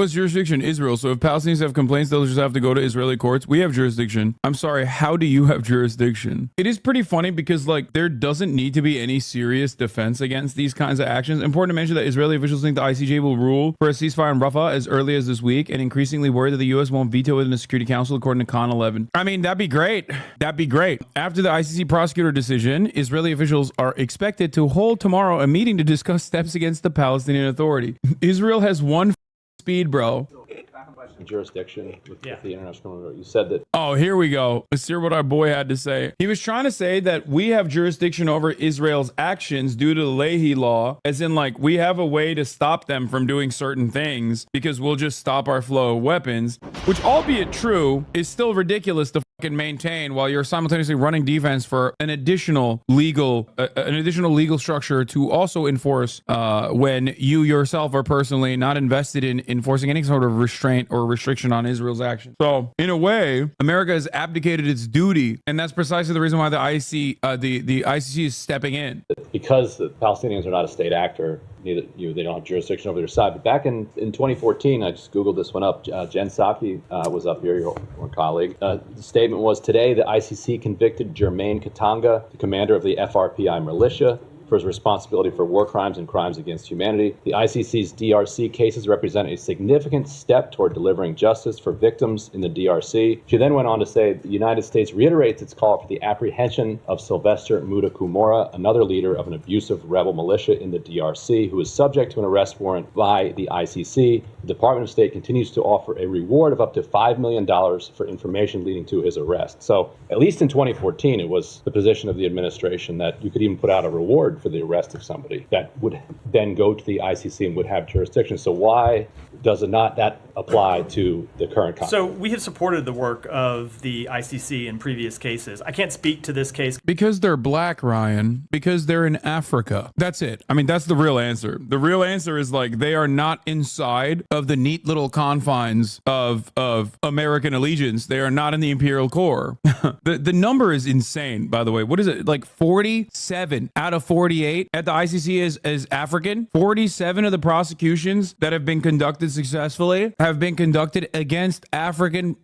has jurisdiction? Israel. So if Palestinians have complaints, they'll just have to go to Israeli courts. We have jurisdiction. I'm sorry, how do you have jurisdiction? It is pretty funny because like there doesn't need to be any serious defense against these kinds of actions. Important to mention that Israeli officials think the ICJ will rule for a ceasefire in Rafah as early as this week, and increasingly worried that the U.S. won't veto it in the Security Council, according to Con 11. I mean, that'd be great. That'd be great. After the ICC prosecutor decision, Israeli officials are expected to hold tomorrow a meeting to discuss steps against the Palestinian Authority. Israel has one speed, bro. Jurisdiction with the International Criminal Court. You said that. Oh, here we go. Let's hear what our boy had to say. He was trying to say that we have jurisdiction over Israel's actions due to the Leahy law, as in like we have a way to stop them from doing certain things because we'll just stop our flow of weapons, which, albeit true, is still ridiculous to fucking maintain while you're simultaneously running defense for an additional legal structure to also enforce when you yourself are personally not invested in enforcing any sort of restraint or restriction on Israel's actions. So in a way, America has abdicated its duty, and that's precisely the reason why the ICC is stepping in. Because the Palestinians are not a state actor, they don't have jurisdiction over their side. But back in 2014, I just Googled this one up. Jen Psaki was up here, your colleague. The statement was, today the ICC convicted Jermaine Katanga, the commander of the FRPI militia, for his responsibility for war crimes and crimes against humanity. The ICC's DRC cases represent a significant step toward delivering justice for victims in the DRC. She then went on to say the United States reiterates its call for the apprehension of Sylvester Mudakumora, another leader of an abusive rebel militia in the DRC, who is subject to an arrest warrant by the ICC. The Department of State continues to offer a reward of up to $5 million for information leading to his arrest. So at least in 2014, it was the position of the administration that you could even put out a reward for the arrest of somebody that would then go to the ICC and would have jurisdiction. So why does it not that apply to the current conflict? So we have supported the work of the ICC in previous cases. I can't speak to this case. Because they're black, Ryan. Because they're in Africa. That's it. I mean, that's the real answer. The real answer is like they are not inside of the neat little confines of American allegiance. They are not in the imperial core. The number is insane, by the way. What is it? Like 47 out of 48 at the ICC is African. 47 of the prosecutions that have been conducted successfully have been conducted against African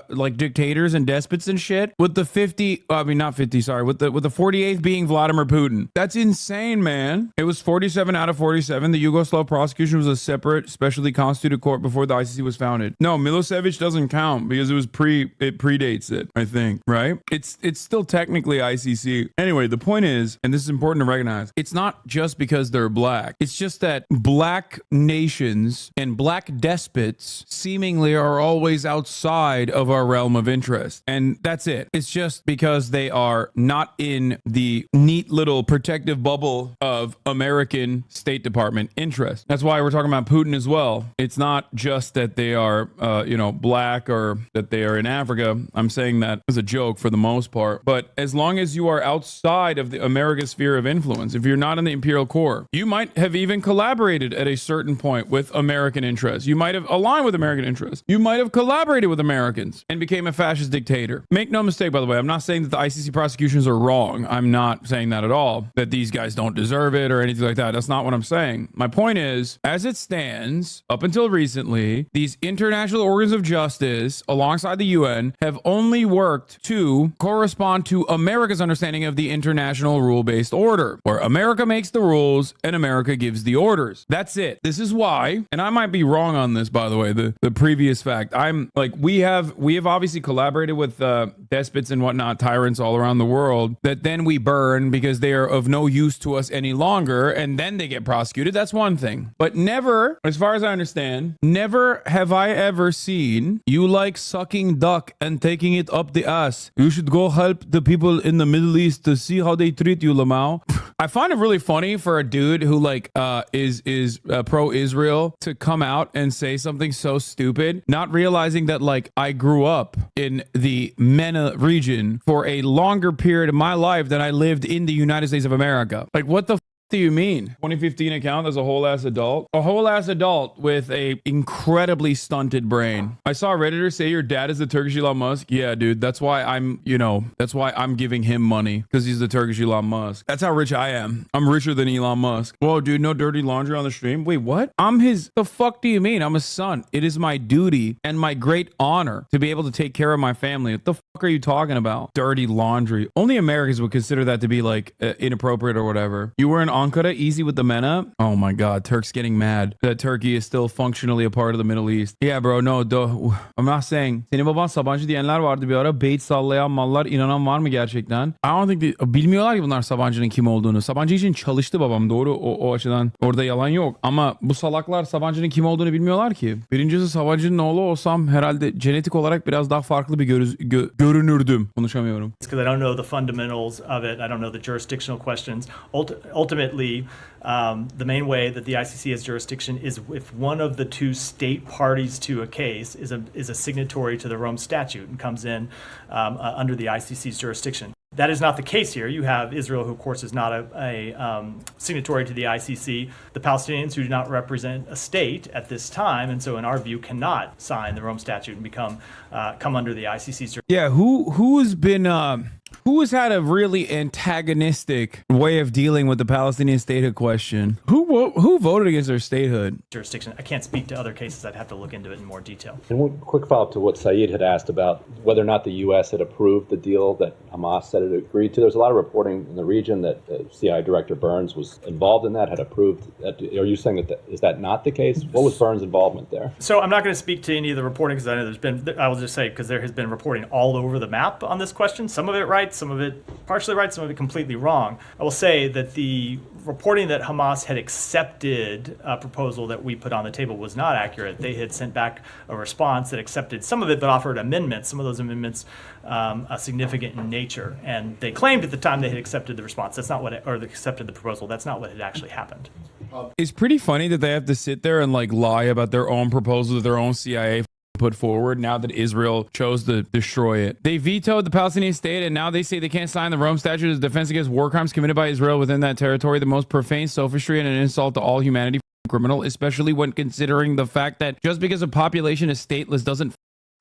like dictators and despots and shit, with the 48th being Vladimir Putin. That's insane, man. It was 47 out of 47. The Yugoslav prosecution was a separate, specially constituted court before the ICC was founded. No, Milosevic doesn't count because it predates it, I think, right? It's still technically ICC. Anyway, the point is, and this is important to recognize, it's not just because they're black. It's just that black nations and black despots seemingly are always outside of our realm of interest. And that's it. It's just because they are not in the neat little protective bubble of American State Department interest. That's why we're talking about Putin as well. It's not just that they are, black or that they are in Africa. I'm saying that as a joke for the most part. But as long as you are outside of the America's sphere of influence, if you're not in the imperial core, you might have even collaborated at a certain point with American interests. You might have aligned with American interests. You might have collaborated with Americans and became a fascist dictator. Make no mistake, by the way, I'm not saying that the ICC prosecutions are wrong. I'm not saying that at all, that these guys don't deserve it or anything like that. That's not what I'm saying. My point is, as it stands, up until recently, these international organs of justice, alongside the UN, have only worked to correspond to America's understanding of the international rule-based order, where America makes the rules and America gives the orders. That's it. This is why, and I might be wrong on this, by the way, the previous fact, I'm like, we have obviously collaborated with despots and whatnot, tyrants all around the world, that then we burn because they are of no use to us any longer, and then they get prosecuted. That's one thing. But never, as far as I understand, never have I ever seen you like sucking duck and taking it up the ass. You should go help the people in the Middle East to see how they treat you, Lamau. I find it really funny for a dude who like is pro-Israel to come out and say something so stupid, not realizing that like I grew up in the MENA region for a longer period of my life than I lived in the United States of America. Like, what the do you mean? 2015 account as a whole ass adult? A whole ass adult with a incredibly stunted brain. I saw a Redditor say your dad is the Turkish Elon Musk. Yeah, dude. That's why that's why I'm giving him money, because he's the Turkish Elon Musk. That's how rich I am. I'm richer than Elon Musk. Whoa, dude, no dirty laundry on the stream. Wait, what? The fuck do you mean? I'm a son. It is my duty and my great honor to be able to take care of my family. What the fuck are you talking about? Dirty laundry. Only Americans would consider that to be like inappropriate or whatever. You were in Ankara, easy with the MENA? Oh my god, Turk's getting mad that Turkey is still functionally a part of the Middle East. Yeah bro, no, I'm not saying. Senin baban Sabancı diyenler vardı bir ara. Beyt sallayan mallar, inanan var mı gerçekten? I don't think bilmiyorlar ki bunlar Sabancı'nın kim olduğunu. Sabancı için çalıştı babam, doğru, o açıdan orada yalan yok. Ama bu salaklar Sabancı'nın kim olduğunu bilmiyorlar ki. Birincisi Sabancı'nın oğlu olsam herhalde genetik olarak biraz daha farklı bir görünürdüm. Konuşamıyorum. Because I don't know the fundamentals of it. I don't know the jurisdictional questions. Ultimately, the main way that the ICC has jurisdiction is if one of the two state parties to a case is a signatory to the Rome Statute and comes in under the ICC's jurisdiction. That is not the case here. You have Israel, who of course is not a signatory to the ICC. The Palestinians, who do not represent a state at this time, and so in our view cannot sign the Rome Statute and come under the ICC's jurisdiction. Yeah, who has had a really antagonistic way of dealing with the Palestinian statehood question? Who voted against their statehood? Jurisdiction. I can't speak to other cases. I'd have to look into it in more detail. And one quick follow-up to what Saeed had asked about whether or not the U.S. had approved the deal that Hamas said it agreed to. There's a lot of reporting in the region that CIA Director Burns was involved in that, had approved that. Are you saying is that not the case? What was Burns' involvement there? So I'm not going to speak to any of the reporting, because I know I will just say, because there has been reporting all over the map on this question. Some of it right, some of it partially right, some of it completely wrong. I will say that the reporting that Hamas had accepted a proposal that we put on the table was not accurate. They had sent back a response that accepted some of it, but offered amendments. Some of those amendments are significant in nature, and they claimed at the time they had accepted the response. That's not accepted the proposal. That's not what had actually happened. It's pretty funny that they have to sit there and like lie about their own proposal that their own CIA put forward now that Israel chose to destroy it. They vetoed the Palestinian state, and now they say they can't sign the Rome Statute as defense against war crimes committed by Israel within that territory. The most profane sophistry and an insult to all humanity. Criminal, especially when considering the fact that just because a population is stateless doesn't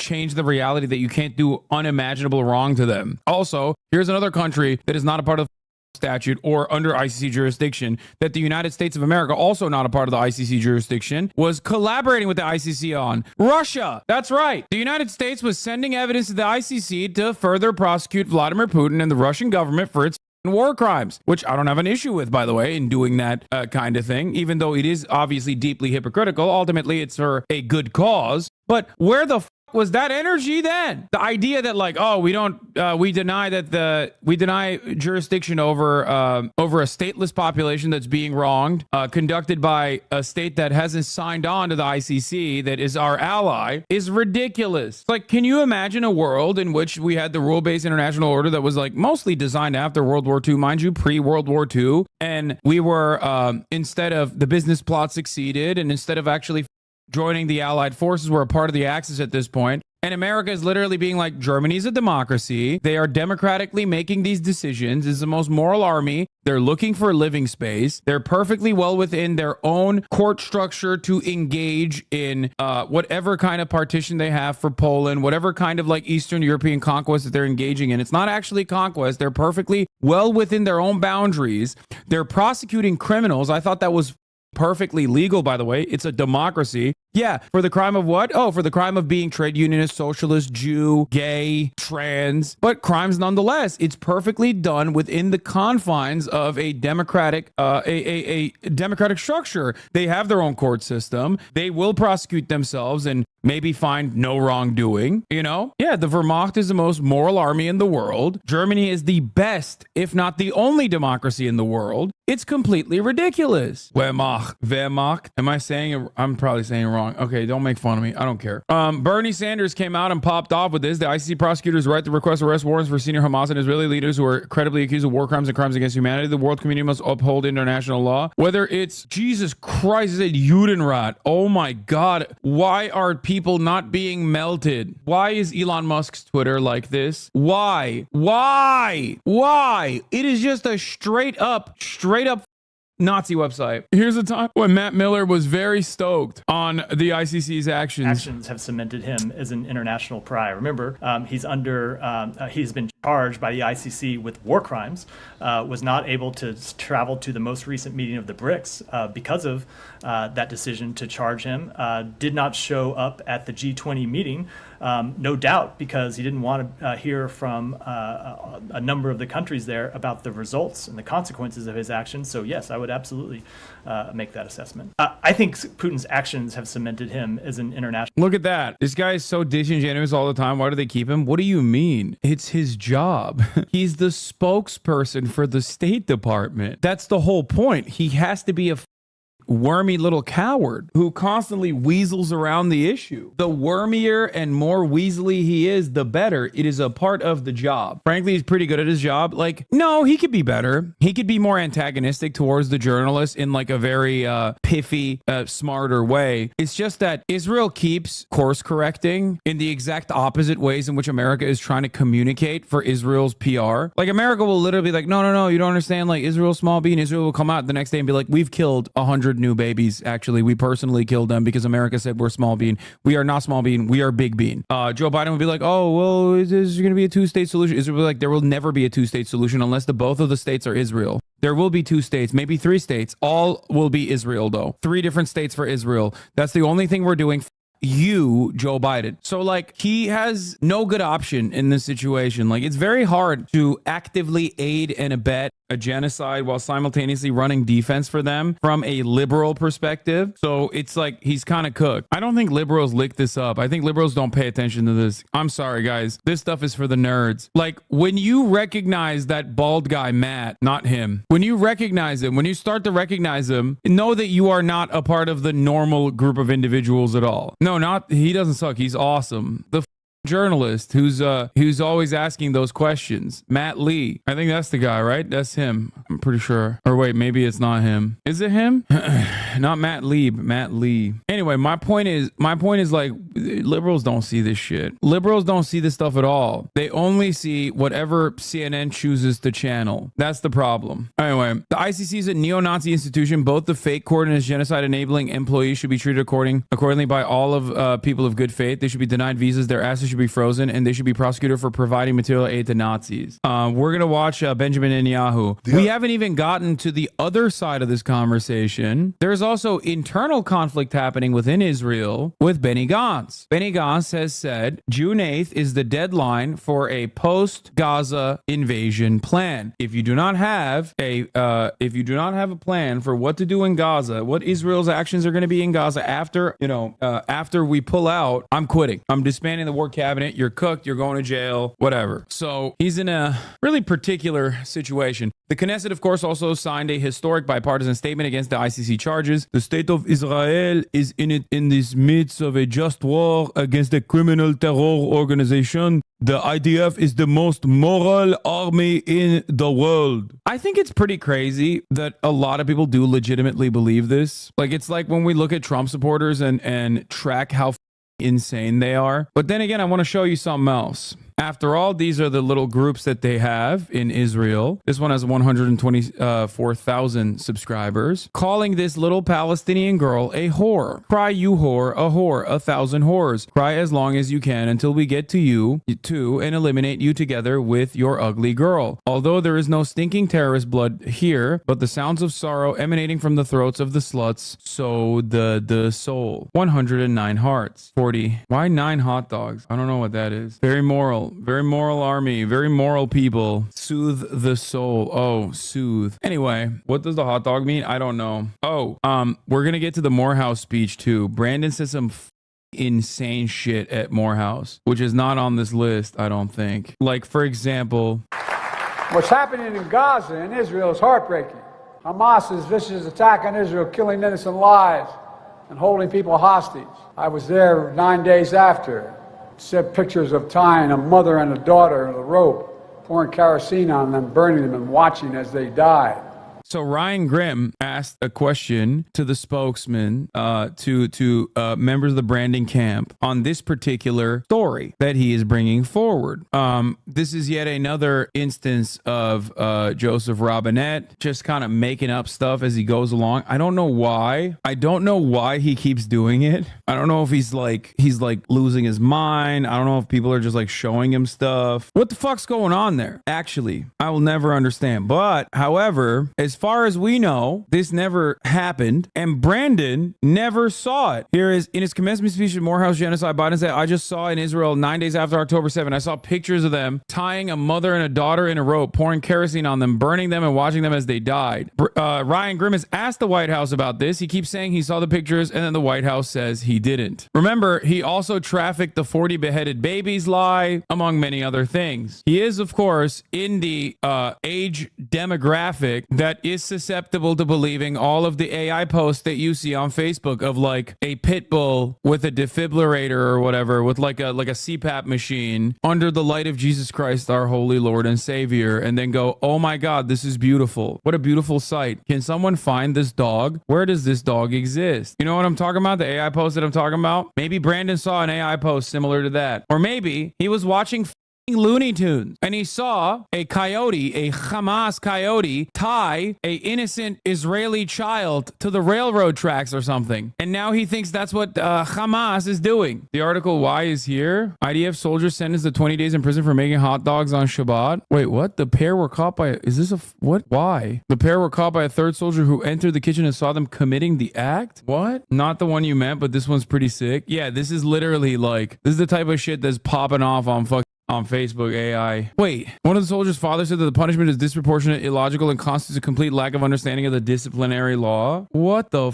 change the reality that you can't do unimaginable wrong to them. Also, here's another country that is not a part of statute or under ICC jurisdiction that the United States of America, also not a part of the ICC jurisdiction, was collaborating with the ICC on. Russia. That's right. The United States was sending evidence to the ICC to further prosecute Vladimir Putin and the Russian government for its war crimes, which I don't have an issue with, by the way, in doing that kind of thing, even though it is obviously deeply hypocritical. Ultimately, it's for a good cause. But where the was that energy then? The idea that like, oh, we deny jurisdiction over a stateless population that's being wronged, conducted by a state that hasn't signed on to the ICC, that is our ally, is ridiculous. Like, can you imagine a world in which we had the rule-based international order that was like mostly designed after World War II, mind you, pre-World War II, and we were instead of the business plot succeeded, and instead of actually joining the Allied forces, we're a part of the Axis at this point. And America is literally being like, Germany's a democracy. They are democratically making these decisions. It's the most moral army. They're looking for living space. They're perfectly well within their own court structure to engage in whatever kind of partition they have for Poland, whatever kind of like Eastern European conquest that they're engaging in. It's not actually conquest. They're perfectly well within their own boundaries. They're prosecuting criminals. I thought that was perfectly legal, by the way. It's a democracy. Yeah, for the crime of what? Oh, for the crime of being trade unionist, socialist, Jew, gay, trans, but crimes nonetheless. It's perfectly done within the confines of a democratic a democratic structure. They have their own court system. They will prosecute themselves and maybe find no wrongdoing, you know? Yeah, the Wehrmacht is the most moral army in the world. Germany is the best, if not the only democracy in the world. It's completely ridiculous. Wehrmacht. Am I saying it? I'm probably saying it wrong. Okay, don't make fun of me. I don't care. Bernie Sanders came out and popped off with this. The ICC prosecutors' right to request arrest warrants for senior Hamas and Israeli leaders who are credibly accused of war crimes and crimes against humanity. The world community must uphold international law. Whether it's, Jesus Christ, is it Judenrat? Oh my God. Why are people not being melted? Why is Elon Musk's Twitter like this? Why? It is just a straight up Nazi website. Here's a time when Matt Miller was very stoked on the ICC's actions have cemented him as an international pariah. Remember, he's been charged by the ICC with war crimes, was not able to travel to the most recent meeting of the BRICS because of that decision to charge him, did not show up at the G20 meeting, no doubt because he didn't want to hear from a number of the countries there about the results and the consequences of his actions. So yes, I would absolutely make that assessment. I think Putin's actions have cemented him as an international. Look at that. This guy is so disingenuous all the time. Why do they keep him? What do you mean? It's his job. He's the spokesperson for the State Department. That's the whole point. He has to be a wormy little coward who constantly weasels around the issue. The wormier and more weaselly he is, the better. It is a part of the job. Frankly, he's pretty good at his job. Like, no, he could be better. He could be more antagonistic towards the journalists in like a very piffy, smarter way. It's just that Israel keeps course correcting in the exact opposite ways in which America is trying to communicate for Israel's PR. Like, America will literally be like, no, you don't understand. Like, Israel's small bean. Israel will come out the next day and be like, we've killed 100 new babies. Actually, we personally killed them because America said we're small bean. We are not small bean. We are big bean. Joe Biden would be like, oh, well, is going to be a two-state solution? Israel would be like, there will never be a two-state solution unless both of the states are Israel. There will be 2 states, maybe 3 states. All will be Israel, though. 3 different states for Israel. That's the only thing we're doing. You, Joe Biden. So like, he has no good option in this situation. Like, it's very hard to actively aid and abet a genocide while simultaneously running defense for them from a liberal perspective. So it's like, he's kind of cooked. I don't think liberals lick this up. I think liberals don't pay attention to this. I'm sorry, guys. This stuff is for the nerds. Like, when you recognize that bald guy, Matt, not him, when you recognize him, when you start to recognize him, know that you are not a part of the normal group of individuals at all. No, he doesn't suck. He's awesome. The journalist who's always asking those questions, Matt Lee. I think that's the guy, right? That's him. I'm pretty sure. Or wait, maybe it's not him. Is it him? Not Matt Lee, but Matt Lee. Anyway, my point is like, liberals don't see this shit. Liberals don't see this stuff at all. They only see whatever CNN chooses to channel. That's the problem. Anyway, the ICC is a neo-Nazi institution. Both the fake court and its genocide-enabling employees should be treated accordingly by all of people of good faith. They should be denied visas. Their asses should be frozen, and they should be prosecuted for providing material aid to Nazis. We're gonna watch Benjamin Netanyahu. We haven't even gotten to the other side of this conversation. There's also internal conflict happening within Israel with Benny Gantz. Benny Gantz has said June 8th is the deadline for a post-Gaza invasion plan. If you do not have a plan for what to do in Gaza, what Israel's actions are going to be in Gaza after we pull out, I'm quitting. I'm disbanding the war cabinet. You're cooked. You're going to jail. Whatever. So he's in a really particular situation. The Knesset, of course, also signed a historic bipartisan statement against the ICC charges. The state of Israel is in this midst of a just war against a criminal terror organization. The IDF is the most moral army in the world. I think it's pretty crazy that a lot of people do legitimately believe this. Like, it's like when we look at Trump supporters and track how insane they are. But then again, I want to show you something else. After all, these are the little groups that they have in Israel. This one has 124,000 subscribers, calling this little Palestinian girl a whore. Cry, you whore, a whore, 1,000 whores. Cry as long as you can until we get to you too and eliminate you together with your ugly girl. Although there is no stinking terrorist blood here, but the sounds of sorrow emanating from the throats of the sluts, so the soul. 109 hearts. 40. Why 9 hot dogs? I don't know what that is. Very moral army, very moral people. Soothe the soul. Oh, soothe. Anyway, what does the hot dog mean? I don't know. Oh, we're gonna get to the Morehouse speech too. Brandon said some insane shit at Morehouse, which is not on this list, I don't think. Like, for example, what's happening in Gaza and Israel is heartbreaking. Hamas's vicious attack on Israel, killing innocent lives and holding people hostage. I was there 9 days after. Sent pictures of tying a mother and a daughter in a rope, pouring kerosene on them, burning them, and watching as they died. So Ryan Grimm asked a question to the spokesman, to members of the branding camp on this particular story that he is bringing forward. This is yet another instance of Joseph Robinette just kind of making up stuff as he goes along. I don't know why. I don't know why he keeps doing it. I don't know if he's like losing his mind. I don't know if people are just like showing him stuff. What the fuck's going on there? Actually, I will never understand. But however, as far as we know, this never happened, and Brandon never saw it. Here is in his commencement speech at Morehouse genocide. Biden said, "I just saw in Israel 9 days after October 7. I saw pictures of them tying a mother and a daughter in a rope, pouring kerosene on them, burning them, and watching them as they died." Ryan Grimm has asked the White House about this. He keeps saying he saw the pictures, and then the White House says he didn't. Remember, he also trafficked the 40 beheaded babies lie, among many other things. He is, of course, in the age demographic that is susceptible to believing all of the AI posts that you see on Facebook of like a pit bull with a defibrillator or whatever, with like a CPAP machine under the light of Jesus Christ, our holy Lord and Savior, and then go, "Oh my God, this is beautiful. What a beautiful sight. Can someone find this dog? Where does this dog exist?" You know what I'm talking about? The AI post that I'm talking about? Maybe Brandon saw an AI post similar to that. Or maybe he was watching Looney Tunes and he saw a coyote, a Hamas coyote, tie a innocent Israeli child to the railroad tracks or something, and now he thinks that's what Hamas is doing. The article "Why" is here. IDF soldiers sentenced to 20 days in prison for making hot dogs on Shabbat. Wait, what? The pair were caught by what? Why? The pair were caught by a third soldier who entered the kitchen and saw them committing the act. What? Not the one you meant, but this one's pretty sick. Yeah, this is literally like, this is the type of shit that's popping off on Facebook AI. Wait, one of the soldiers' father said that the punishment is disproportionate, illogical, and constitutes a complete lack of understanding of the disciplinary law. What the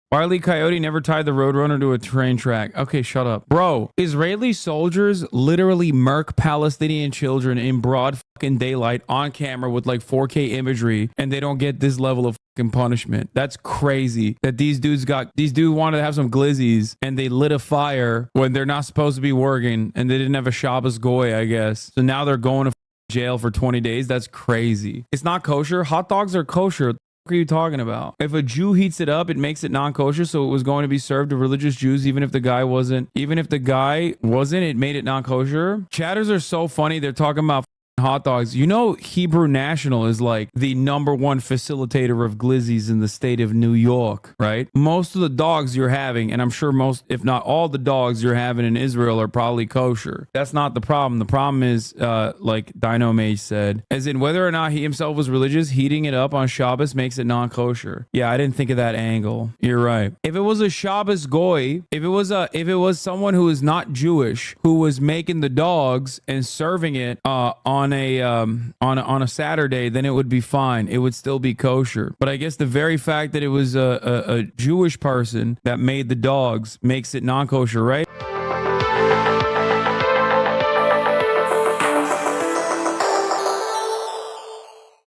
Wile E. Coyote never tied the Roadrunner to a train track. Okay, shut up. Bro, Israeli soldiers literally murk Palestinian children in broad fucking daylight on camera with like 4K imagery, and they don't get this level of fucking punishment. That's crazy that these dudes wanted to have some glizzies and they lit a fire when they're not supposed to be working, and they didn't have a Shabbos goy, I guess. So now they're going to jail for 20 days. That's crazy. It's not kosher. Hot dogs are kosher. What are you talking about? If a Jew heats it up, it makes it non-kosher, so it was going to be served to religious Jews even if the guy wasn't, it made it non-kosher. Chatters are so funny. They're talking about hot dogs. You know, Hebrew National is like the #1 facilitator of glizzies in the state of New York, right? Most of the dogs you're having, and I'm sure most, if not all the dogs you're having in Israel are probably kosher. That's not the problem. The problem is, like Dino Mage said, as in whether or not he himself was religious, heating it up on Shabbos makes it non-kosher. Yeah, I didn't think of that angle. You're right. If it was a Shabbos goy, if it was someone who is not Jewish who was making the dogs and serving it on a Saturday, then it would be fine. It would still be kosher. But I guess the very fact that it was a Jewish person that made the dogs makes it non-kosher, right?